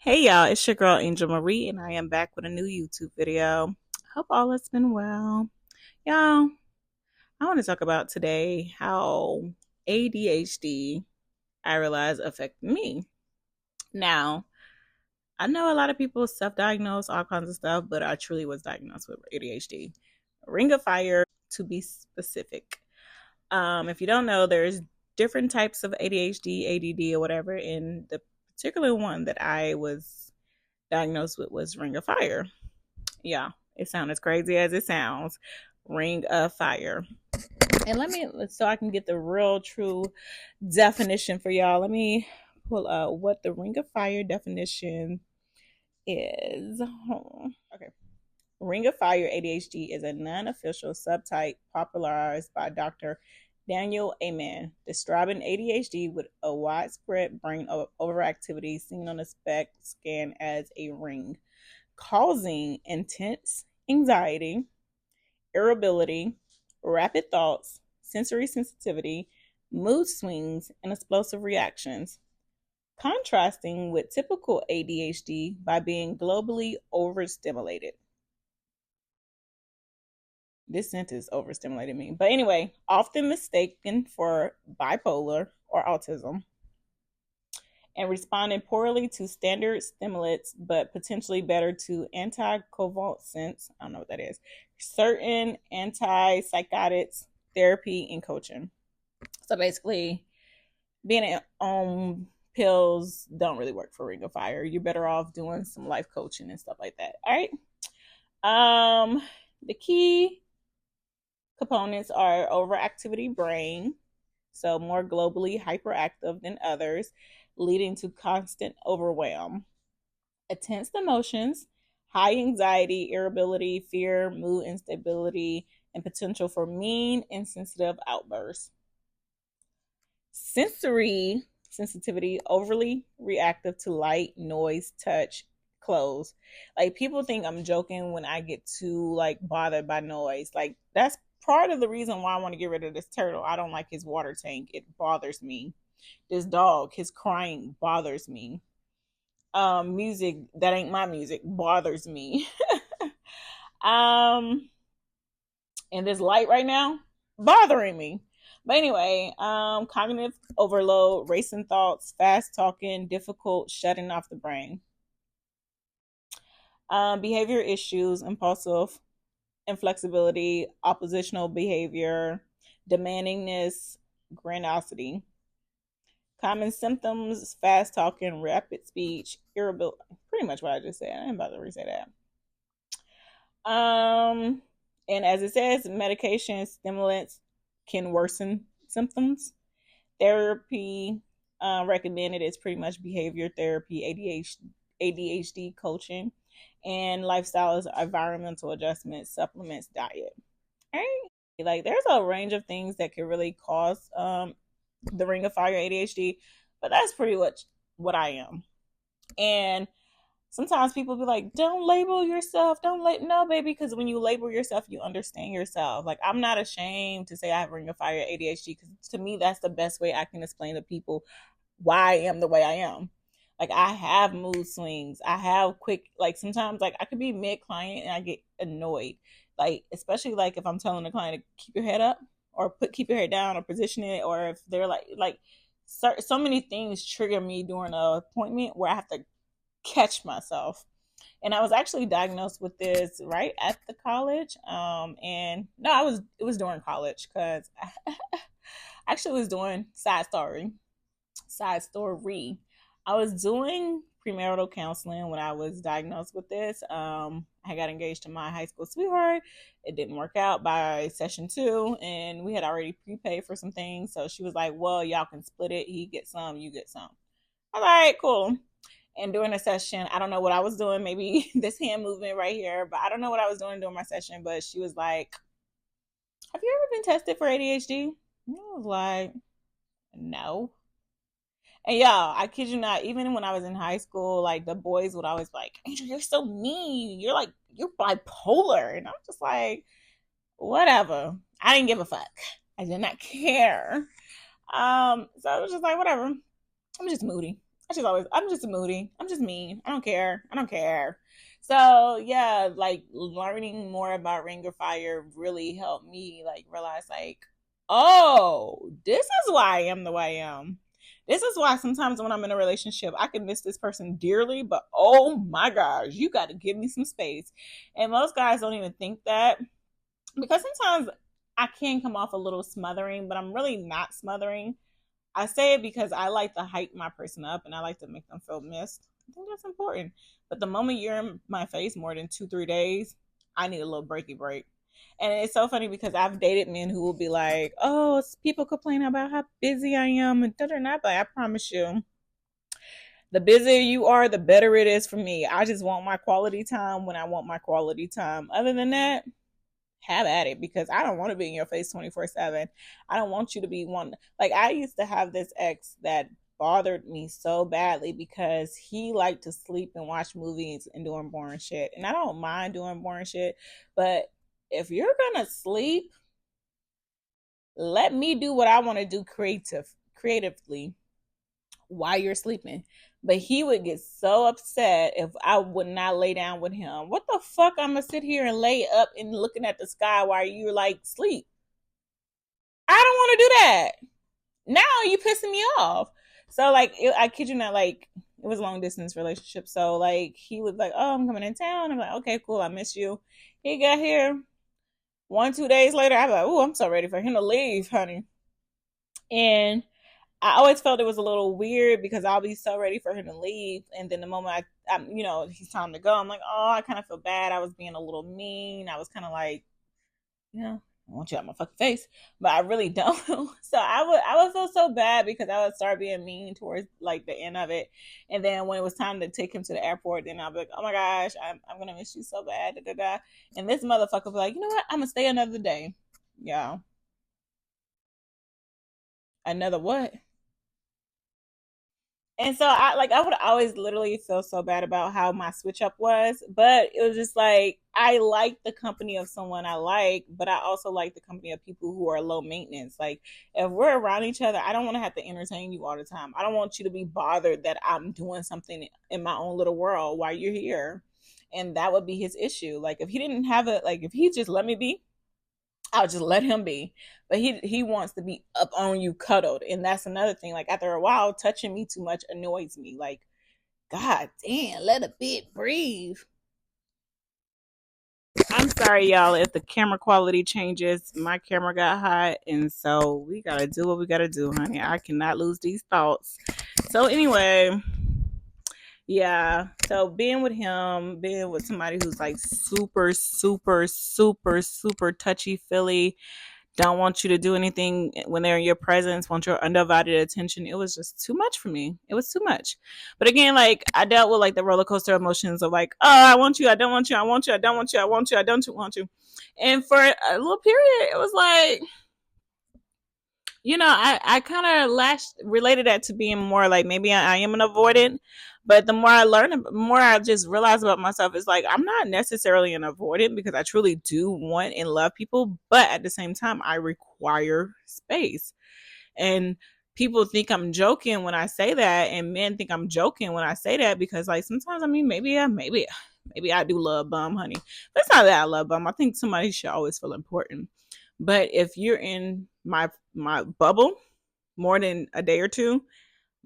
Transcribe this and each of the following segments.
Hey y'all, it's your girl Angel Marie, and I am back with a new YouTube video. Hope all has been well. Y'all, I want to talk about today how ADHD I realize affected me. Now, I know a lot of people self-diagnose all kinds of stuff, but I truly was diagnosed with ADHD. Ring of Fire, to be specific. If you don't know, there's different types of ADHD, ADD, or whatever, and the particular one that I was diagnosed with was Ring of Fire. Yeah, it sounds as crazy as it sounds. Ring of Fire. And so I can get the real true definition for y'all. Let me pull up what the Ring of Fire definition is. Okay. Ring of Fire ADHD is a non official subtype popularized by Dr. Daniel Amen, describing ADHD with a widespread brain overactivity seen on a SPECT scan as a ring, causing intense anxiety, irritability, rapid thoughts, sensory sensitivity, mood swings, and explosive reactions, contrasting with typical ADHD by being globally overstimulated. This sentence overstimulated me. But anyway, often mistaken for bipolar or autism, and responding poorly to standard stimulants, but potentially better to anticonvulsants. I don't know what that is. Certain antipsychotics, therapy, and coaching. So basically, being on pills don't really work for Ring of Fire. You're better off doing some life coaching and stuff like that. All right. The key components are overactivity brain, so more globally hyperactive than others, leading to constant overwhelm, intense emotions, high anxiety, irritability, fear, mood instability, and potential for mean, insensitive outbursts. Sensory sensitivity, overly reactive to light, noise, touch, clothes. Like people think I'm joking when I get too like bothered by noise. Like that's part of the reason why I want to get rid of this turtle. I don't like his water tank. It bothers me. This dog, his crying bothers me. Music that ain't my music bothers me. um, and this light right now bothering me. But anyway, cognitive overload, racing thoughts, fast talking, difficult shutting off the brain. Behavior issues, impulsive, inflexibility, oppositional behavior, demandingness, grandiosity. Common symptoms, fast talking, rapid speech, irritability. Pretty much what I just said. I ain't about to re-say that. And as it says, medication, stimulants can worsen symptoms. Therapy recommended is pretty much behavior therapy, ADHD coaching, and lifestyle is environmental adjustments, supplements, diet. All right. Like there's a range of things that could really cause the Ring of Fire ADHD, but that's pretty much what I am. And sometimes people be like, don't label yourself. No, baby, because when you label yourself, you understand yourself. Like, I'm not ashamed to say I have Ring of Fire ADHD because to me, that's the best way I can explain to people why I am the way I am. Like, I have mood swings. I have quick, like, sometimes, like, I could be mid client and I get annoyed. Like, especially, like, if I'm telling the client to keep your head up or keep your head down or position it, or if they're like, so many things trigger me during an appointment where I have to catch myself. And I was actually diagnosed with this right at the college. And no, it was during college because I actually was doing side story. I was doing premarital counseling when I was diagnosed with this. I got engaged to my high school sweetheart. It didn't work out by session 2, and we had already prepaid for some things. So she was like, well, y'all can split it. He gets some, you get some. All right, cool. And during the session, I don't know what I was doing, maybe this hand movement right here, but I don't know what I was doing during my session. But she was like, have you ever been tested for ADHD? And I was like, no. And yeah, I kid you not, even when I was in high school, like the boys would always be like, Angel, you're so mean. You're bipolar. And I'm just like, whatever. I didn't give a fuck. I did not care. So I was just like, whatever. I'm just moody. I'm just moody. I'm just mean. I don't care. I don't care. So yeah, like learning more about Ring of Fire really helped me like realize like, oh, this is why I am the way I am. This is why sometimes when I'm in a relationship, I can miss this person dearly, but oh my gosh, you got to give me some space. And most guys don't even think that because sometimes I can come off a little smothering, but I'm really not smothering. I say it because I like to hype my person up and I like to make them feel missed. I think that's important. But the moment you're in my face more than 2, 3 days, I need a little breaky break. And it's so funny because I've dated men who will be like, "Oh, people complain about how busy I am," and da da da. But I promise you, the busier you are, the better it is for me. I just want my quality time when I want my quality time. Other than that, have at it because I don't want to be in your face 24/7. I don't want you to be one. Like, I used to have this ex that bothered me so badly because he liked to sleep and watch movies and doing boring shit. And I don't mind doing boring shit, but if you're gonna sleep, let me do what I want to do creatively while you're sleeping. But he would get so upset if I would not lay down with him. What the fuck? I'm gonna sit here and lay up and looking at the sky while you're like sleep. I don't want to do that. Now you pissing me off. So like, I kid you not, like it was a long distance relationship. So like, he was like, "Oh, I'm coming in town." I'm like, "Okay, cool. I miss you." He got here 1, 2 days later. I was like, "Oh, I'm so ready for him to leave, honey." And I always felt it was a little weird because I'll be so ready for him to leave, and then the moment he's time to go, I'm like, oh, I kind of feel bad. I was being a little mean. I was kind of like, I want you out my fucking face, but I really don't. So I would feel so bad because I would start being mean towards like the end of it, and then when it was time to take him to the airport, then I'll be like, oh my gosh, I'm gonna miss you so bad, da, da, da. And this motherfucker will be like, you know what? I'm gonna stay another day. Yeah, another what? And so I would always literally feel so bad about how my switch up was, but it was just like I like the company of someone I like, but I also like the company of people who are low maintenance. Like if we're around each other, I don't want to have to entertain you all the time. I don't want you to be bothered that I'm doing something in my own little world while you're here. And that would be his issue. Like if he didn't have it, like if he just let me be, I'll just let him be. But he wants to be up on you cuddled. And that's another thing. Like after a while, touching me too much annoys me. Like, God damn, let a bit breathe. I'm sorry, y'all, if the camera quality changes. My camera got hot, and so we gotta do what we gotta do, honey. I cannot lose these thoughts. So anyway, yeah. So being with him, being with somebody who's like super, super, super, super touchy feely, don't want you to do anything when they're in your presence, want your undivided attention. It was just too much for me. It was too much. But again, like I dealt with like the roller coaster emotions of like, oh, I want you, I don't want you, I want you, I don't want you, I want you, I don't want you. And for a little period, it was like, I kind of lashed related that to being more like maybe I am an avoidant. But the more I learn, the more I just realize about myself is like I'm not necessarily an avoidant because I truly do want and love people, but at the same time, I require space. And people think I'm joking when I say that, and men think I'm joking when I say that because like sometimes I mean maybe I do love bum, honey. That's not that I love bum. I think somebody should always feel important. But if you're in my bubble more than a day or two,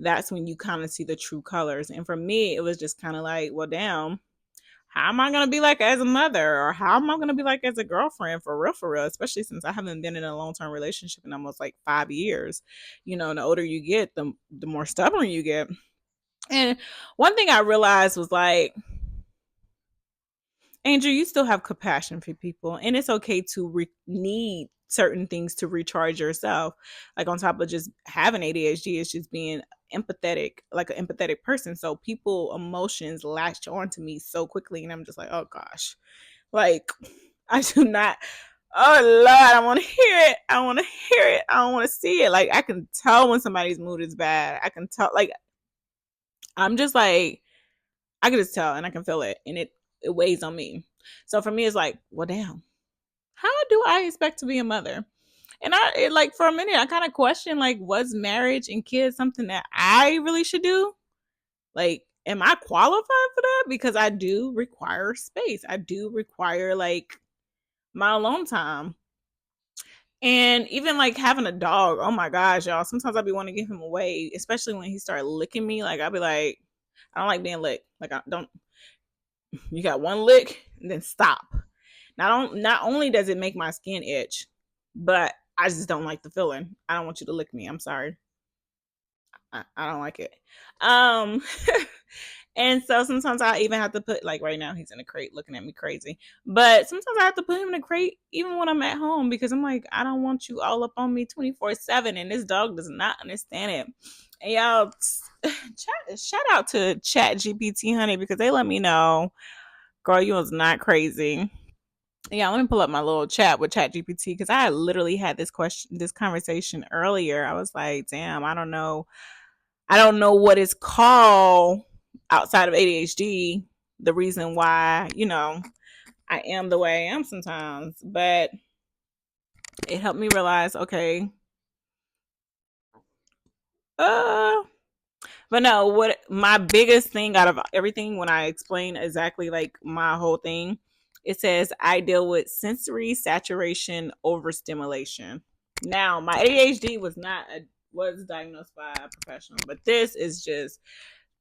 that's when you kind of see the true colors. And for me, it was just kind of like, well, damn, how am I gonna be like as a mother, or how am I gonna be like as a girlfriend for real? Especially since I haven't been in a long term relationship in almost like 5 years. And the older you get, the more stubborn you get. And one thing I realized was like, Angel, you still have compassion for people, and it's okay to need certain things to recharge yourself. Like on top of just having ADHD, it's just being empathetic, like an empathetic person. So people emotions latch onto me so quickly, and I'm just like, oh gosh, like I do not. Oh Lord, I want to hear it. I want to hear it. I don't want to see it. Like I can tell when somebody's mood is bad. I can tell. Like I'm just like I can just tell, and I can feel it, and it weighs on me. So for me, it's like, well, damn, how do I expect to be a mother? And like for a minute, I kind of questioned like, was marriage and kids something that I really should do? Like, am I qualified for that? Because I do require space. I do require like my alone time. And even like having a dog, oh my gosh, y'all. Sometimes I'd be wanting to give him away, especially when he started licking me. Like I'd be like, I don't like being licked. Like I don't. You got one lick and then stop. Not only does it make my skin itch, but I just don't like the feeling. I don't want you to lick me. I'm sorry. I don't like it. Um, and so sometimes I even have to put, like right now he's in a crate looking at me crazy. But sometimes I have to put him in a crate even when I'm at home because I'm like, I don't want you all up on me 24/7, and this dog does not understand it. And y'all, shout out to Chat GPT, honey, because they let me know, girl, you was not crazy. Yeah, let me pull up my little chat with Chat GPT because I literally had this conversation earlier. I was like, damn, I don't know what it's called outside of ADHD, the reason why, I am the way I am sometimes. But it helped me realize, okay, uh, but no, what my biggest thing out of everything when I explain exactly like my whole thing, it says I deal with sensory saturation overstimulation. Now, my ADHD was diagnosed by a professional, but this is just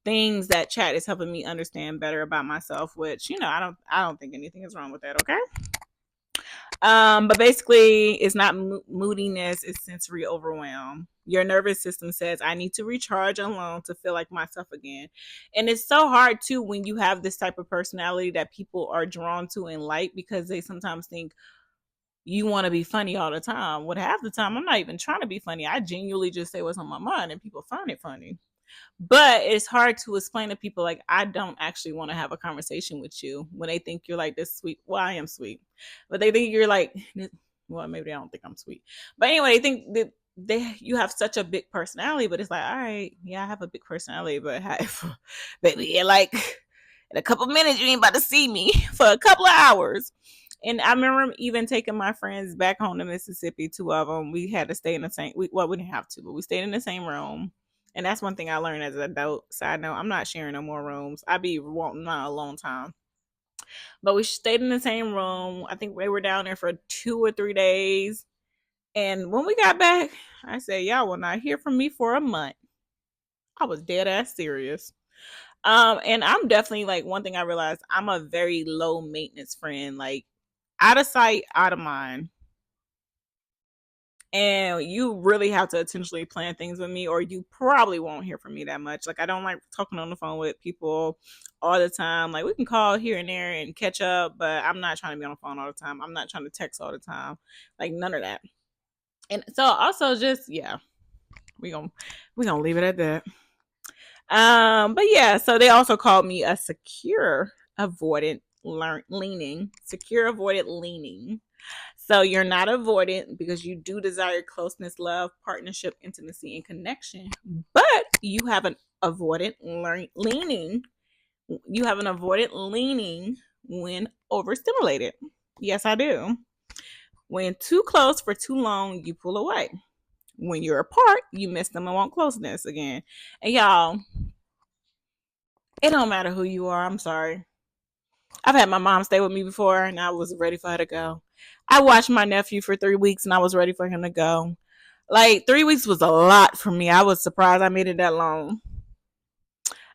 things that chat is helping me understand better about myself, which I don't think anything is wrong with that. Okay. But basically it's not moodiness, it's sensory overwhelm. Your nervous system says I need to recharge alone to feel like myself again. And it's so hard too when you have this type of personality that people are drawn to and like, because they sometimes think you want to be funny all the time. What half the time I'm not even trying to be funny, I genuinely just say what's on my mind and people find it funny. But it's hard to explain to people, like, I don't actually want to have a conversation with you when they think you're like this sweet. Well, I am sweet, but they think you're like, well, maybe they don't think I'm sweet. But anyway, they think that you have such a big personality, but it's like, all right, yeah, I have a big personality, but baby, like in a couple minutes, you ain't about to see me for a couple of hours. And I remember even taking my friends back home to Mississippi, two of them. We had to stay in the same, well, we didn't have to, but we stayed in the same room. And that's one thing I learned as an adult. Side note, I'm not sharing no more rooms. I be wanting my alone time. But we stayed in the same room. I think we were down there for 2 or 3 days. And when we got back, I said, y'all will not hear from me for a month. I was dead ass serious. And I'm definitely, like, one thing I realized, I'm a very low maintenance friend. Like, out of sight, out of mind. And you really have to intentionally plan things with me, or you probably won't hear from me that much. Like, I don't like talking on the phone with people all the time. Like, we can call here and there and catch up, but I'm not trying to be on the phone all the time. I'm not trying to text all the time. Like, none of that. And so also just, yeah, we gonna leave it at that. But yeah, so they also called me a secure avoidant leaning, secure avoidant leaning. So you're not avoidant because you do desire closeness, love, partnership, intimacy, and connection. But you have an avoidant leaning. You have an avoidant leaning when overstimulated. Yes, I do. When too close for too long, you pull away. When you're apart, you miss them and want closeness again. And y'all, it don't matter who you are. I'm sorry. I've had my mom stay with me before, and I was ready for her to go. I watched my nephew for 3 weeks, and I was ready for him to go. Like, 3 weeks was a lot for me. I was surprised I made it that long.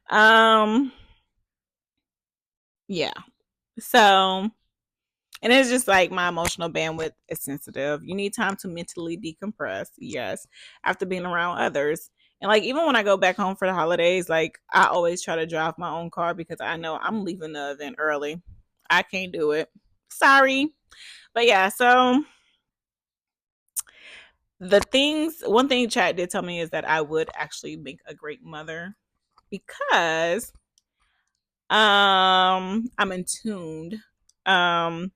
Um, yeah. So, and it's just like my emotional bandwidth is sensitive. You need time to mentally decompress. Yes, after being around others. And like, even when I go back home for the holidays, like, I always try to drive my own car because I know I'm leaving the event early. I can't do it. Sorry. But yeah, so one thing chat did tell me is that I would actually make a great mother because I'm in tuned. Um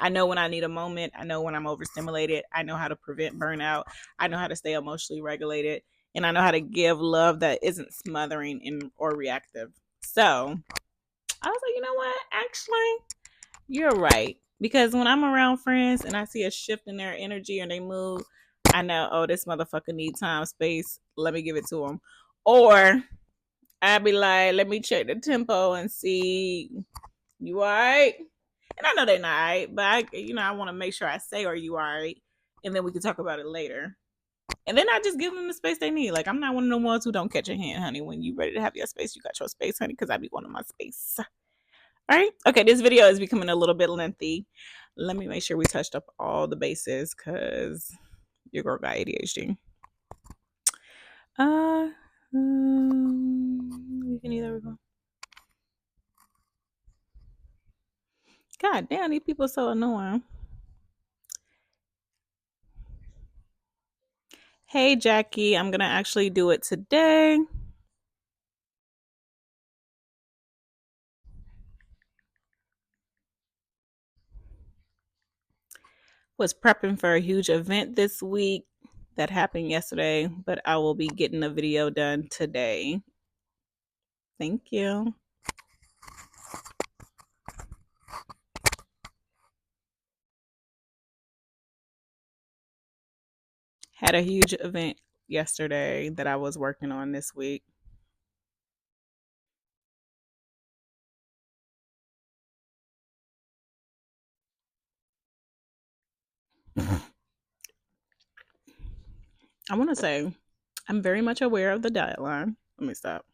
I know when I need a moment, I know when I'm overstimulated, I know how to prevent burnout, I know how to stay emotionally regulated, and I know how to give love that isn't smothering and or reactive. So I was like, you know what? Actually, you're right. Because when I'm around friends and I see a shift in their energy or they move, I know, oh, this motherfucker needs time, space. Let me give it to him. Or I'd be like, let me check the tempo and see you all right. And I know they're not all right, but I want to make sure I say, are you all right? And then we can talk about it later. And then I just give them the space they need. Like, I'm not one of the ones who don't catch a hand, honey. When you ready to have your space, you got your space, honey, because I be wanting my space. All right. Okay, this video is becoming a little bit lengthy. Let me make sure we touched up all the bases because your girl got ADHD. We can either go. God damn, these people so annoying. Hey, Jackie, I'm going to actually do it today. Was prepping for a huge event this week that happened yesterday, but I will be getting a video done today. Thank you. Had a huge event yesterday that I was working on this week. I want to say I'm very much aware of the deadline. Let me stop.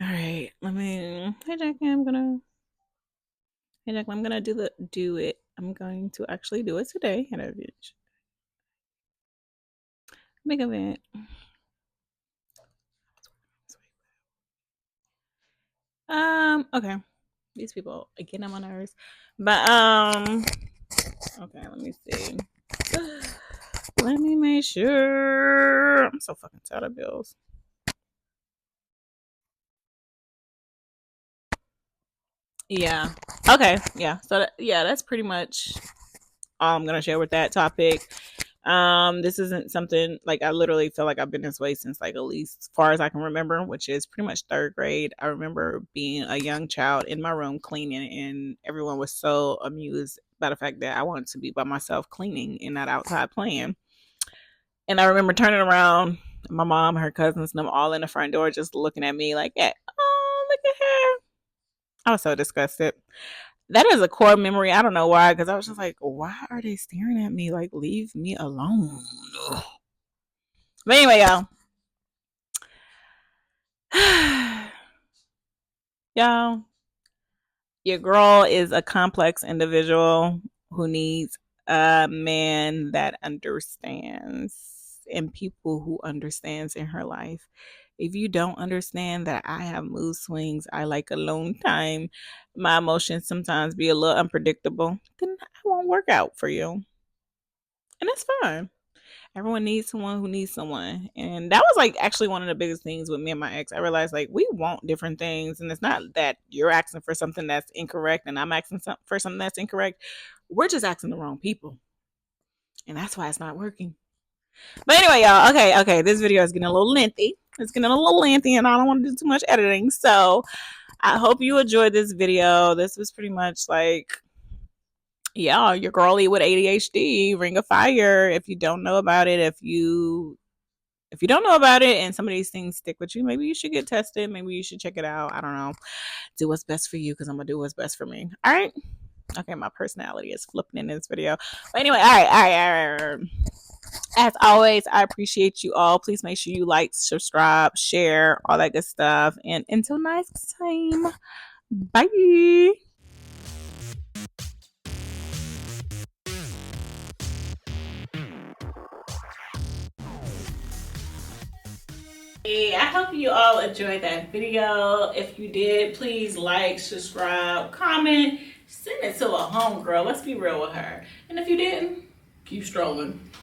All right, Hey, Jackie, I'm gonna do it. I'm going to actually do it today at a big event. Okay. These people again I'm on nerves. But okay, let me see. Let me make sure. I'm so fucking tired of bills. Yeah. Okay. Yeah. So that's pretty much all I'm gonna share with that topic. This isn't something like I literally feel like I've been this way since like at least as far as I can remember, which is pretty much third grade. I remember being a young child in my room cleaning, and everyone was so amused by the fact that I wanted to be by myself cleaning and not outside playing. And I remember turning around, my mom, her cousins, and them all in the front door just looking at me like, yeah, oh, look at her. I was so disgusted. That is a core memory. I don't know why, because I was just like, why are they staring at me? Like, leave me alone. But anyway, y'all, your girl is a complex individual who needs a man that understands and people who understands in her life. If you don't understand that I have mood swings, I like alone time, my emotions sometimes be a little unpredictable, then I won't work out for you. And that's fine. Everyone needs someone who needs someone. And that was like actually one of the biggest things with me and my ex. I realized like we want different things. And it's not that you're asking for something that's incorrect and I'm asking for something that's incorrect. We're just asking the wrong people. And that's why it's not working. But anyway, y'all, okay. This video is getting a little lengthy. It's getting a little lengthy and I don't want to do too much editing. So I hope you enjoyed this video. This was pretty much like, yeah, your girlie with ADHD, Ring of Fire. If you don't know about it, if you don't know about it and some of these things stick with you, maybe you should get tested. Maybe you should check it out. I don't know. Do what's best for you because I'm going to do what's best for me. All right. Okay, my personality is flipping in this video. But anyway, all right. As always, I appreciate you all. Please make sure you like, subscribe, share, all that good stuff. And until next time, bye. Hey, I hope you all enjoyed that video. If you did, please like, subscribe, comment, send it to a homegirl. Let's be real with her. And if you didn't, keep strolling.